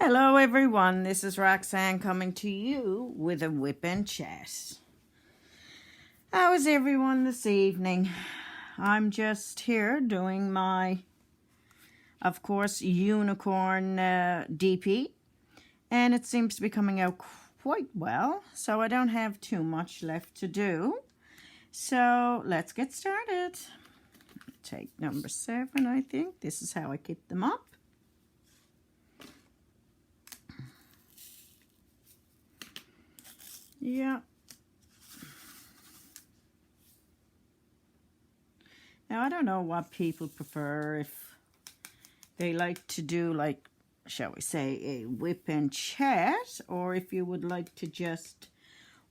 Hello everyone, this is Roxanne coming to you with a whip and chat. How is everyone this evening? I'm just here doing my, of course, unicorn DP, and it seems to be coming out quite well, so I don't have too much left to do. So let's get started. Take number 7, I think. This is how I kit them up. Yeah. Now, I don't know what people prefer, if they like to do, like, shall we say, a whip and chat, or if you would like to just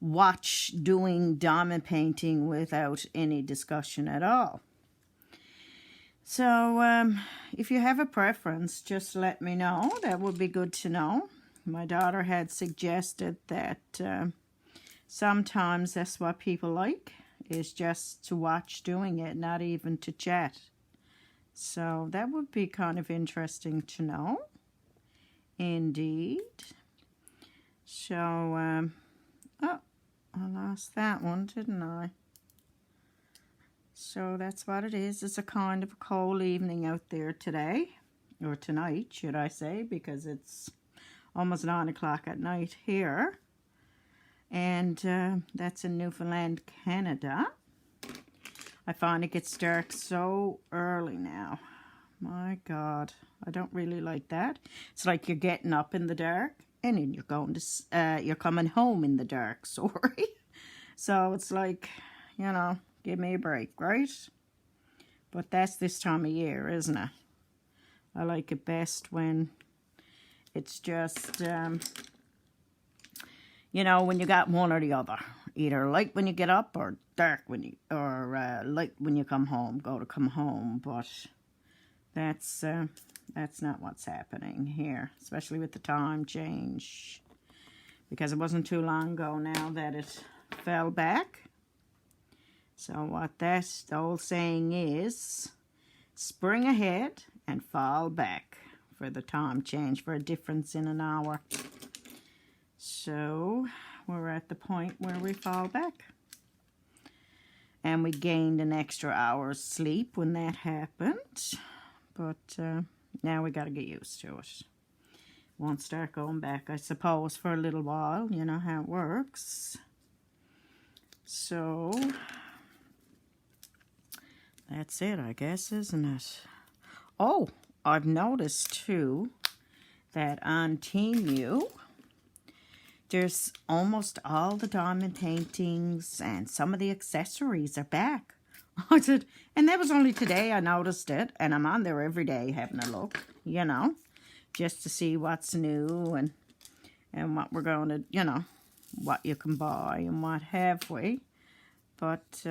watch doing diamond painting without any discussion at all. So, if you have a preference, just let me know. That would be good to know. My daughter had suggested that sometimes that's what people like, is just to watch doing it, not even to chat. So that would be kind of interesting to know. Indeed. So, oh, I lost that one, didn't I? So that's what it is. It's a kind of a cold evening out there today, or tonight, should I say, because it's almost 9 o'clock at night here. And that's in Newfoundland, Canada. I find it gets dark so early now. My God, I don't really like that. It's like you're getting up in the dark and then you're coming home in the dark, sorry. So it's like, you know, give me a break, right? But that's this time of year, isn't it? I like it best when it's just, you know, when you got one or the other. Either light when you get up or dark when you, or light when you come home, come home. But that's not what's happening here, especially with the time change. Because it wasn't too long ago now that it fell back. So what the old saying is, spring ahead and fall back for the time change, for a difference in an hour. So we're at the point where we fall back. And we gained an extra hour's sleep when that happened. But now we got to get used to it. Won't start going back, I suppose, for a little while. You know how it works. So that's it, I guess, isn't it? Oh, I've noticed, too, that on Temu, there's almost all the diamond paintings and some of the accessories are back. I said, and that was only today I noticed it, and I'm on there every day having a look, you know, just to see what's new and what we're going to, you know, what you can buy and what have we. But,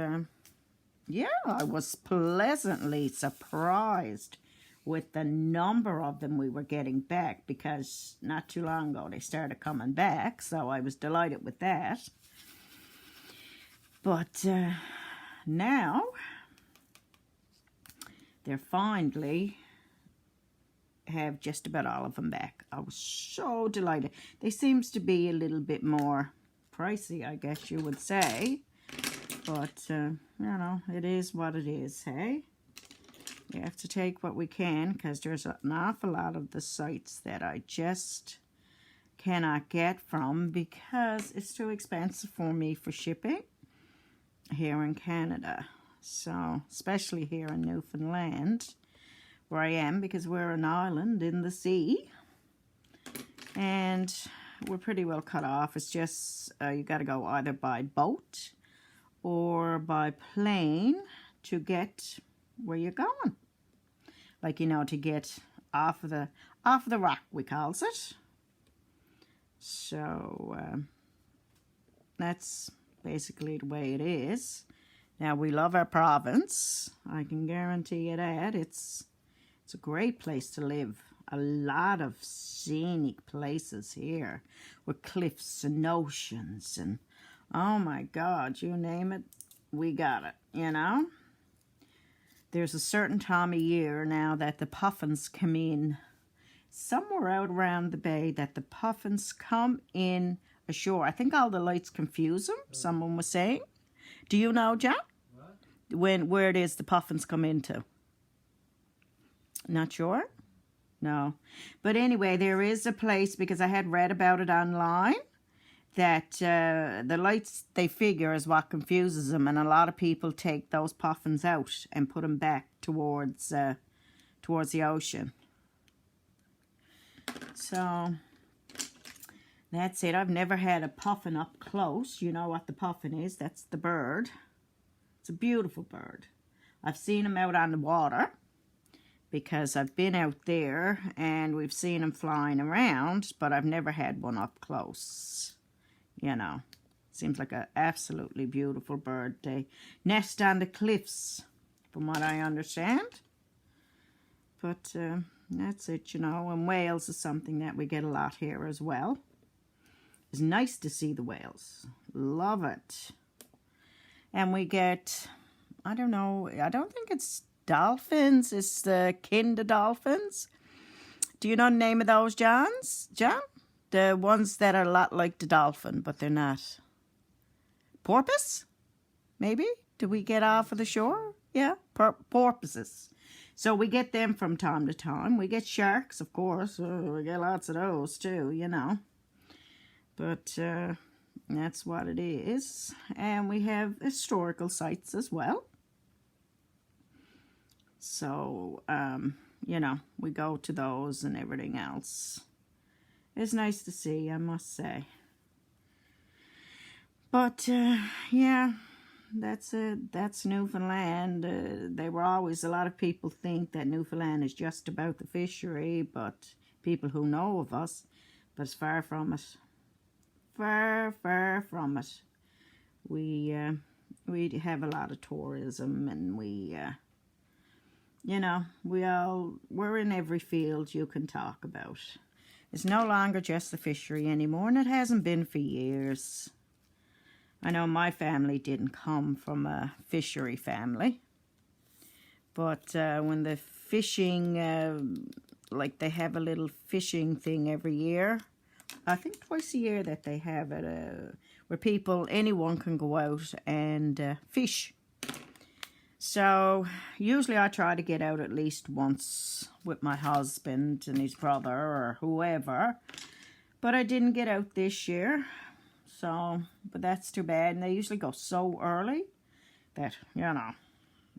yeah, I was pleasantly surprised with the number of them we were getting back, because not too long ago they started coming back, so I was delighted with that. But now they're finally have just about all of them back. I was so delighted. They seems to be a little bit more pricey, I guess you would say, but you know, it is what it is, hey? We have to take what we can, because there's an awful lot of the sites that I just cannot get from because it's too expensive for me for shipping here in Canada. So, especially here in Newfoundland, where I am, because we're an island in the sea. And we're pretty well cut off. It's just, you got to go either by boat or by plane to get where you're going. Like, you know, to get off the rock, we calls it. So, that's basically the way it is. Now, we love our province. I can guarantee you that. It's a great place to live. A lot of scenic places here with cliffs and oceans and, oh my God, you name it, we got it, you know? There's a certain time of year now that the puffins come in somewhere out around the bay that the puffins come in ashore. I think all the lights confuse them, someone was saying. Do you know, John? What? Where it is the puffins come into? Not sure? No. But anyway, there is a place, because I had read about it online, that the lights, they figure, is what confuses them, and a lot of people take those puffins out and put them back towards the ocean. So that's it. I've never had a puffin up close. You know what the puffin is? That's the bird. It's a beautiful bird. I've seen them out on the water because I've been out there and we've seen them flying around, but I've never had one up close. You know, seems like an absolutely beautiful bird. They nest on the cliffs, from what I understand. But that's it, you know. And whales is something that we get a lot here as well. It's nice to see the whales. Love it. And we get, I don't know, I don't think it's dolphins. It's the kinder dolphins. Do you know the name of those, John? The ones that are a lot like the dolphin, but they're not. Porpoise? Maybe? Do we get off of the shore? Yeah, porpoises. So we get them from time to time. We get sharks, of course. We get lots of those too, you know. But that's what it is. And we have historical sites as well. So, you know, we go to those and everything else. It's nice to see, I must say. But, yeah, that's it. That's Newfoundland. They were always, a lot of people think that Newfoundland is just about the fishery, but people who know of us, but it's far from it. Far, far from it. We have a lot of tourism, and we, you know, we're in every field you can talk about. It's no longer just the fishery anymore, and it hasn't been for years. I know my family didn't come from a fishery family, but when the fishing, like they have a little fishing thing every year, I think twice a year that they have it, where anyone can go out and fish. So usually I try to get out at least once with my husband and his brother or whoever, but I didn't get out this year. So, but that's too bad. And they usually go so early that, you know,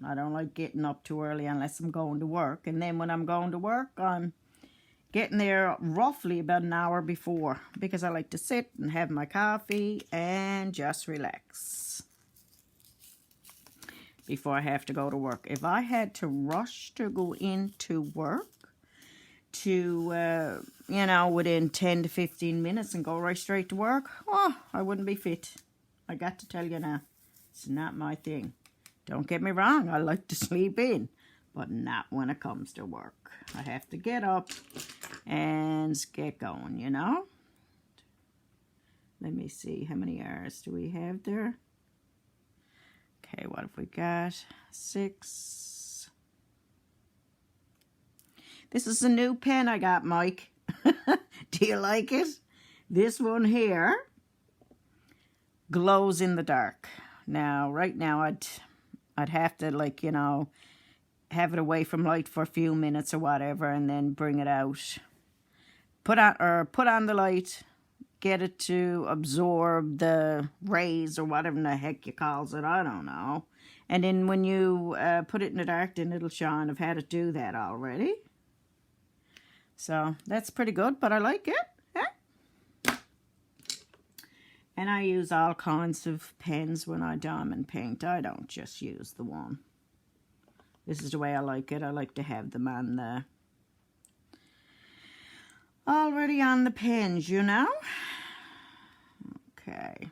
I don't like getting up too early unless I'm going to work. And then when I'm going to work, I'm getting there roughly about an hour before, because I like to sit and have my coffee and just relax before I have to go to work. If I had to rush to go into work to, you know, within 10 to 15 minutes and go right straight to work, oh, I wouldn't be fit. I got to tell you now, it's not my thing. Don't get me wrong, I like to sleep in, but not when it comes to work. I have to get up and get going, you know. Let me see, how many hours do we have there? Okay, what have we got? 6. This is a new pen I got, Mike. Do you like it? This one here glows in the dark. Now, right now, I'd have to, like, you know, have it away from light for a few minutes or whatever, and then bring it out. Put on the light. Get it to absorb the rays or whatever the heck you calls it. I don't know. And then when you put it in the dark, then it'll shine. I've had it do that already. So that's pretty good, but I like it. Yeah. And I use all kinds of pens when I diamond paint. I don't just use the one. This is the way I like it. I like to have them on the... already on the pens, you know. Okay.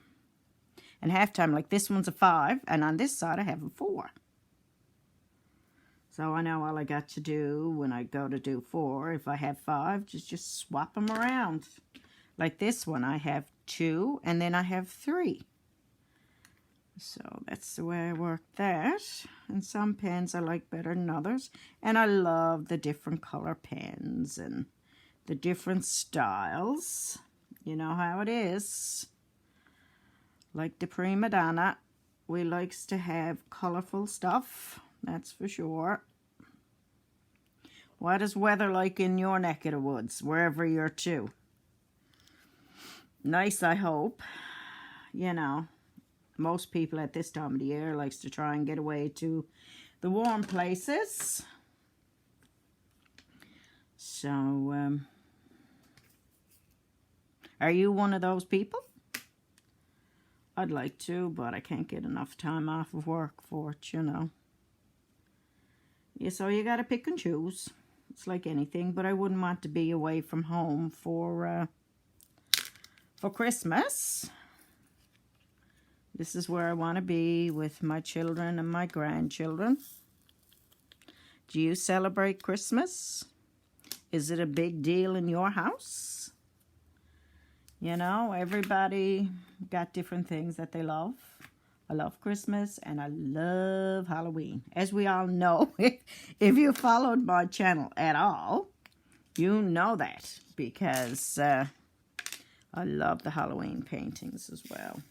And halftime, like this one's a 5, and on this side I have a 4. So I know all I got to do when I go to do 4, if I have 5, just swap them around. Like this one, I have 2, and then I have 3. So that's the way I work that. And some pens I like better than others. And I love the different color pens and the different styles. You know how it is. Like the prima donna, we likes to have colourful stuff, that's for sure. What is weather like in your neck of the woods, wherever you're to? Nice, I hope. You know, most people at this time of the year likes to try and get away to the warm places. So, are you one of those people? I'd like to, but I can't get enough time off of work for it, you know. Yeah, so you gotta pick and choose. It's like anything, but I wouldn't want to be away from home for Christmas. This is where I want to be with my children and my grandchildren. Do you celebrate Christmas? Is it a big deal in your house? You know, everybody got different things that they love. I love Christmas and I love Halloween. As we all know, if you followed my channel at all, you know that because I love the Halloween paintings as well.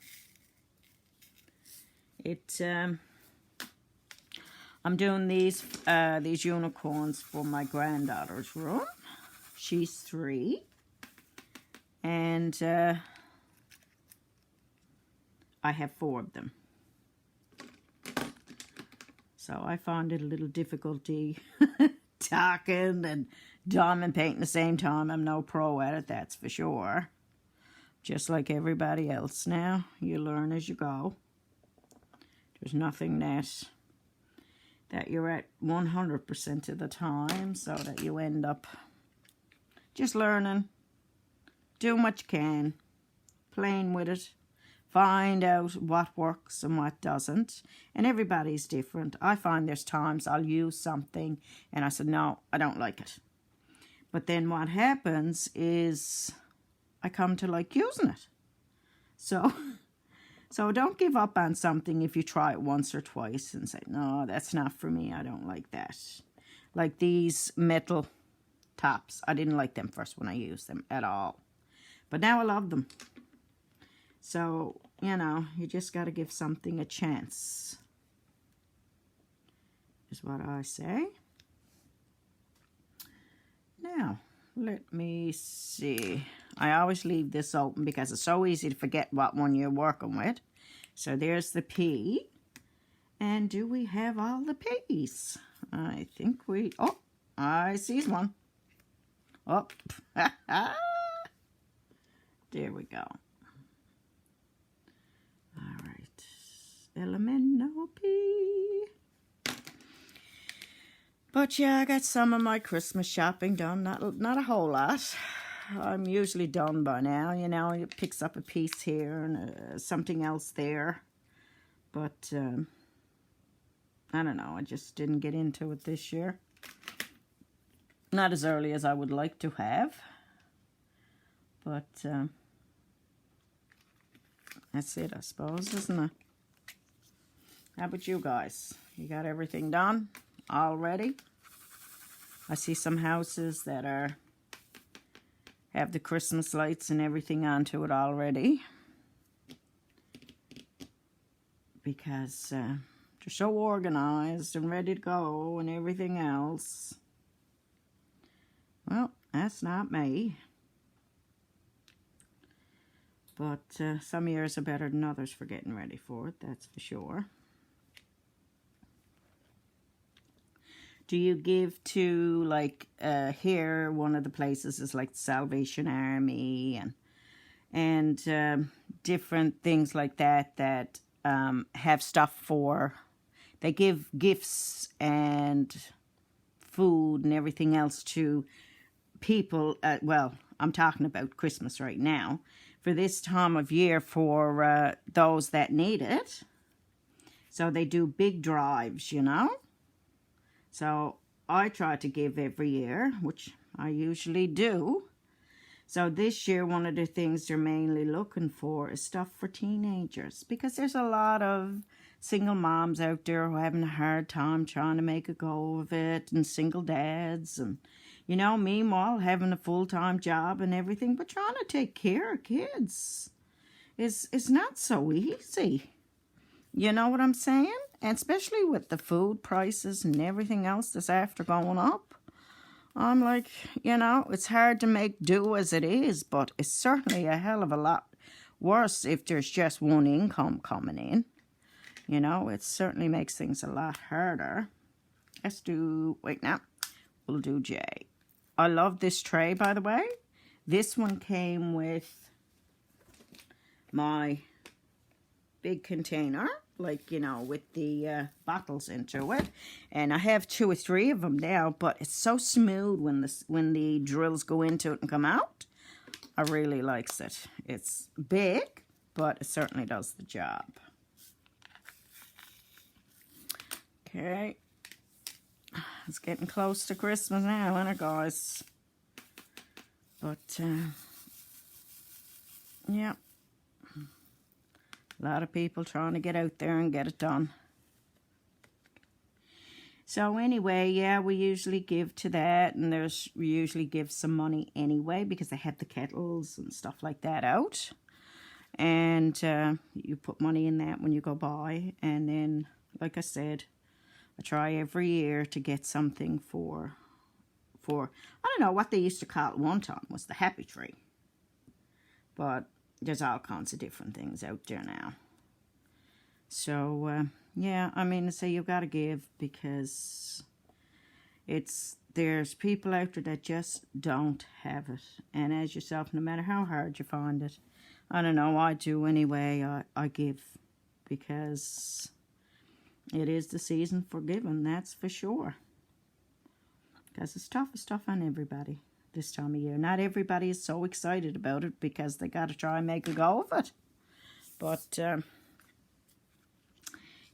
I'm doing these unicorns for my granddaughter's room. She's 3. And I have 4 of them. So I found it a little difficulty talking and diamond painting at the same time. I'm no pro at it, that's for sure. Just like everybody else now, you learn as you go. There's nothing that you're at 100% of the time, so that you end up just learning, doing what you can, playing with it, find out what works and what doesn't. And everybody's different. I find there's times I'll use something and I said, no, I don't like it. But then what happens is I come to like using it. So don't give up on something if you try it once or twice and say, no, that's not for me. I don't like that. Like these metal tops. I didn't like them first when I used them at all. But now I love them. So, you know, you just got to give something a chance, is what I say. Now, let me see. I always leave this open because it's so easy to forget what one you're working with. So there's the P. And do we have all the P's? I think we... Oh, I see one. Oh, there we go. All right, elemental P. But yeah, I got some of my Christmas shopping done. Not a whole lot. I'm usually done by now. You know, it picks up a piece here and something else there. But I don't know. I just didn't get into it this year. Not as early as I would like to have. But that's it, I suppose, isn't it? How about you guys? You got everything done already? I see some houses that have the Christmas lights and everything onto it already. Because they're so organized and ready to go and everything else. Well, that's not me. But some years are better than others for getting ready for it, that's for sure. Do you give to, like, here, one of the places is like the Salvation Army and different things like that have stuff for, they give gifts and food and everything else to people, well, I'm talking about Christmas right now, for this time of year for those that need it. So they do big drives, you know. So I try to give every year, which I usually do. So this year, one of the things they're mainly looking for is stuff for teenagers. Because there's a lot of single moms out there who are having a hard time trying to make a go of it. And single dads. And, You know, meanwhile, having a full-time job and everything, but trying to take care of kids is not so easy. You know what I'm saying? And especially with the food prices and everything else that's after going up. I'm like, you know, it's hard to make do as it is, but it's certainly a hell of a lot worse if there's just one income coming in. You know, it certainly makes things a lot harder. Let's do, wait now, we'll do J. I love this tray, by the way. This one came with my big container, like, you know, with the bottles into it. And I have 2 or 3 of them now, but it's so smooth when the drills go into it and come out. I really likes it. It's big, but it certainly does the job. Okay. It's getting close to Christmas now, isn't it, guys? But, yeah. A lot of people trying to get out there and get it done. So anyway, yeah, we usually give to that, and we usually give some money anyway because they have the kettles and stuff like that out. And you put money in that when you go by. And then, like I said, I try every year to get something for I don't know what they used to call it one time was the Happy Tree. But there's all kinds of different things out there now. So, yeah, I mean, so you've got to give because there's people out there that just don't have it. And as yourself, no matter how hard you find it, I don't know, I do anyway, I give because it is the season for giving, that's for sure. Because it's tough on everybody this time of year. Not everybody is so excited about it because they got to try and make a go of it. But,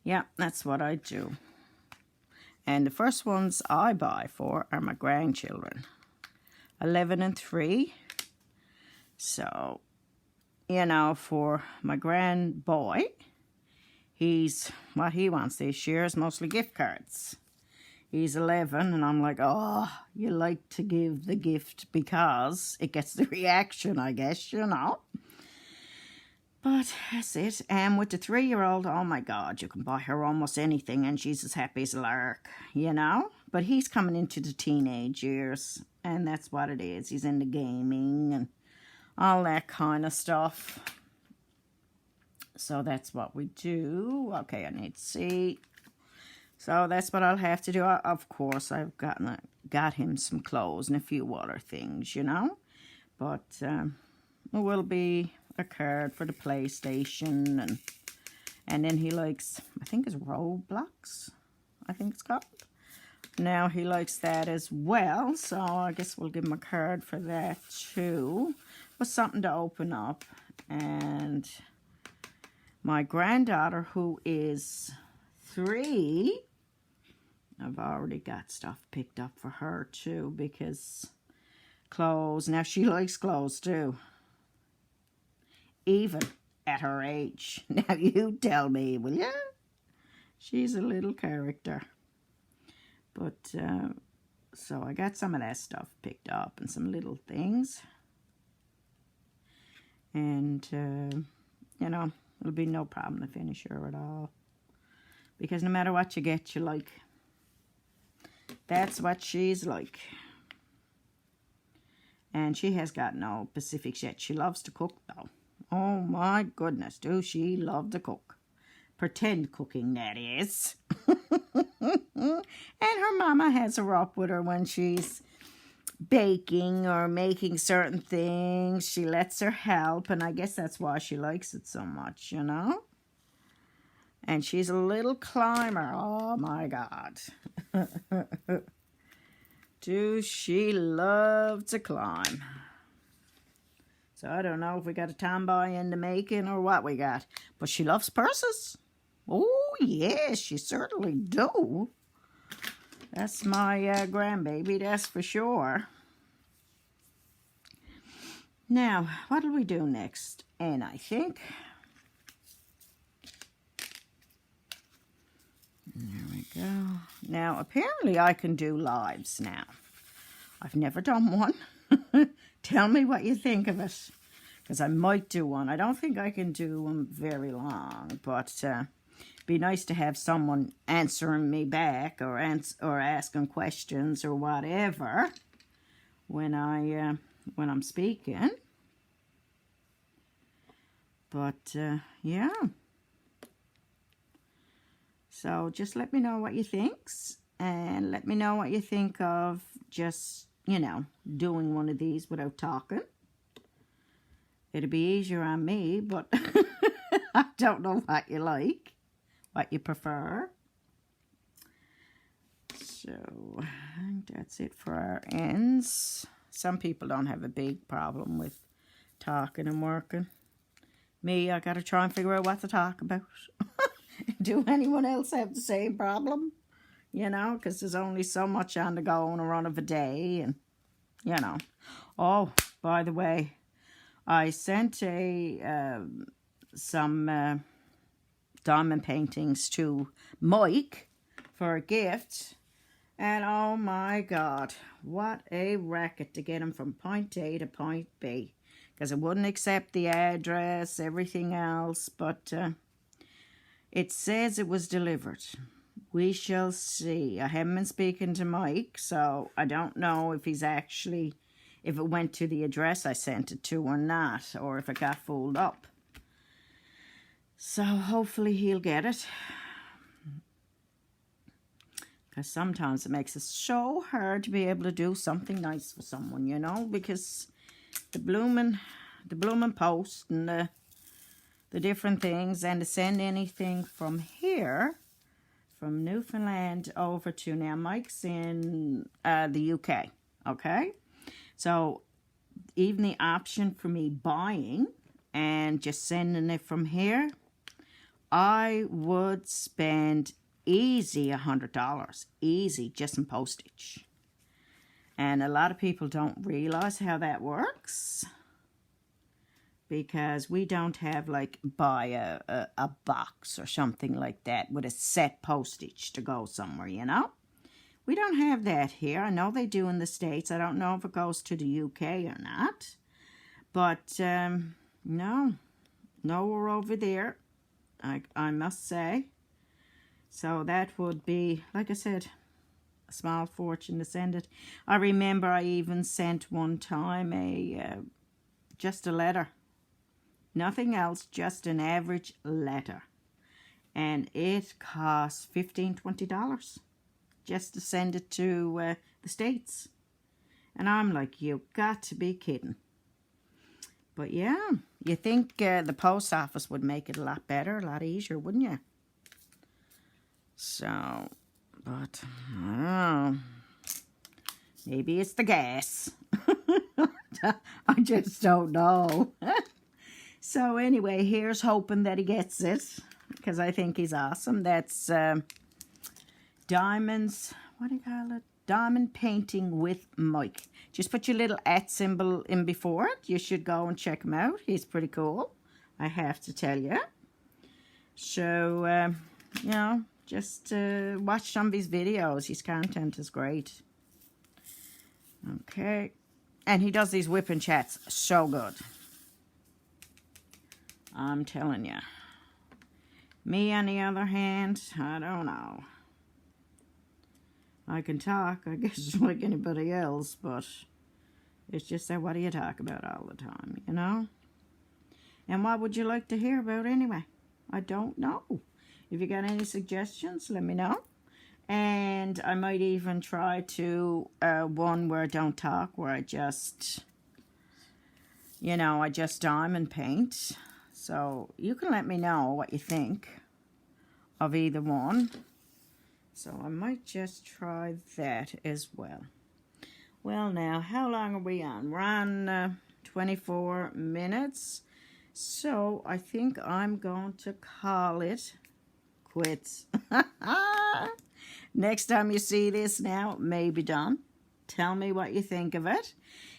yeah, that's what I do. And the first ones I buy for are my grandchildren. 11 and 3. So, you know, for my grand boy, what he wants this year is mostly gift cards. He's 11, and I'm like, oh, you like to give the gift because it gets the reaction, I guess, you know. But that's it. And with the 3-year-old, oh my God, you can buy her almost anything, and she's as happy as a lark, you know. But he's coming into the teenage years, and that's what it is. He's into gaming and all that kind of stuff. So that's what we do. Okay, I need to see. So that's what I'll have to do. Of course, I've got him some clothes and a few other things, you know. But it will be a card for the PlayStation. And then he likes, I think it's Roblox, I think it's called. Now he likes that as well. So I guess we'll give him a card for that too. But something to open up. And my granddaughter, who is 3... I've already got stuff picked up for her, too, because clothes. Now, she likes clothes, too. Even at her age. Now, you tell me, will you? She's a little character. But, so I got some of that stuff picked up and some little things. And, you know, it'll be no problem to finish her at all. Because no matter what you get, you like... That's what she's like. And she has got no Pacifics yet. She loves to cook, though. Oh, my goodness. Do she love to cook. Pretend cooking, that is. And her mama has her up with her when she's baking or making certain things. She lets her help. And I guess that's why she likes it so much, you know. And she's a little climber. Oh, my God. Do she love to climb? So I don't know if we got a tomboy in the making or what we got. But she loves purses. Oh, yes, she certainly do. That's my grandbaby, that's for sure. Now, what will we do next? And I think... There we go. Now, apparently I can do lives now. I've never done one. Tell me what you think of it, because I might do one. I don't think I can do them very long, but be nice to have someone answering me back or asking questions or whatever when I'm speaking. But yeah. So just let me know what you think, and let me know what you think of just, you know, doing one of these without talking. It'd be easier on me, but I don't know what you like, what you prefer. So I think that's it for our ends. Some people don't have a big problem with talking and working. Me, I gotta try and figure out what to talk about. Do anyone else have the same problem? You know, because there's only so much on the go on a run of a day, and, you know. Oh, by the way, I sent some diamond paintings to Mike for a gift, and oh my God, what a racket to get him from point A to point B, because it wouldn't accept the address, everything else, but it says it was delivered. We shall see. I haven't been speaking to Mike, so I don't know if he's actually, if it went to the address I sent it to or not, or if it got folded up. So hopefully he'll get it. Because sometimes it makes it so hard to be able to do something nice for someone, you know, because the blooming post and the different things, and to send anything from here, from Newfoundland over to, now Mike's in the UK, okay? So even the option for me buying and just sending it from here, I would spend easy $100, easy, just in postage. And a lot of people don't realize how that works, because we don't have, like, buy a box or something like that with a set postage to go somewhere, you know? We don't have that here. I know they do in the States. I don't know if it goes to the UK or not. But, no, nowhere over there, I must say. So that would be, like I said, a small fortune to send it. I remember I even sent one time just a letter. Nothing else, just an average letter. And it costs $15, $20 just to send it to the States. And I'm like, you got to be kidding. But yeah, you think the post office would make it a lot better, a lot easier, wouldn't you? So, but I don't know. Maybe it's the gas. I just don't know. So anyway, here's hoping that he gets it, because I think he's awesome. That's Diamonds, what do you call it? Diamond Painting with Mike. Just put your little @ symbol in before it. You should go and check him out. He's pretty cool, I have to tell you. So, you know, just watch some of his videos. His content is great. Okay. And he does these whipping chats so good. I'm telling you. Me, on the other hand, I don't know. I can talk, I guess, like anybody else, but it's just that, what do you talk about all the time, you know? And what would you like to hear about anyway? I don't know. If you got any suggestions, let me know. And I might even try to one where I don't talk, where I just, you know, I just diamond paint. So you can let me know what you think of either one. So I might just try that as well. Well, now, how long are we on? We're on 24 minutes. So I think I'm going to call it quits. Next time you see this now, it may be done. Tell me what you think of it.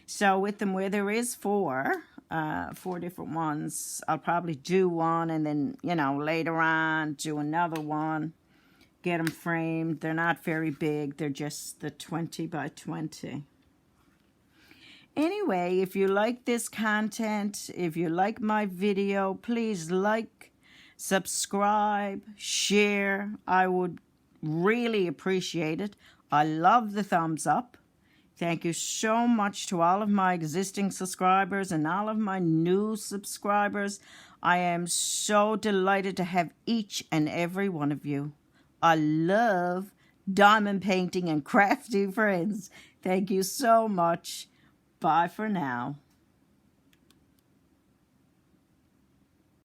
So with them, where there is four different ones, I'll probably do one and then, you know, later on do another one. Get them framed. They're not very big. They're just the 20 by 20. Anyway, if you like this content, if you like my video, please like, subscribe, share. I would really appreciate it. I love the thumbs up. Thank you so much to all of my existing subscribers and all of my new subscribers. I am so delighted to have each and every one of you. I love diamond painting and crafty friends. Thank you so much. Bye for now.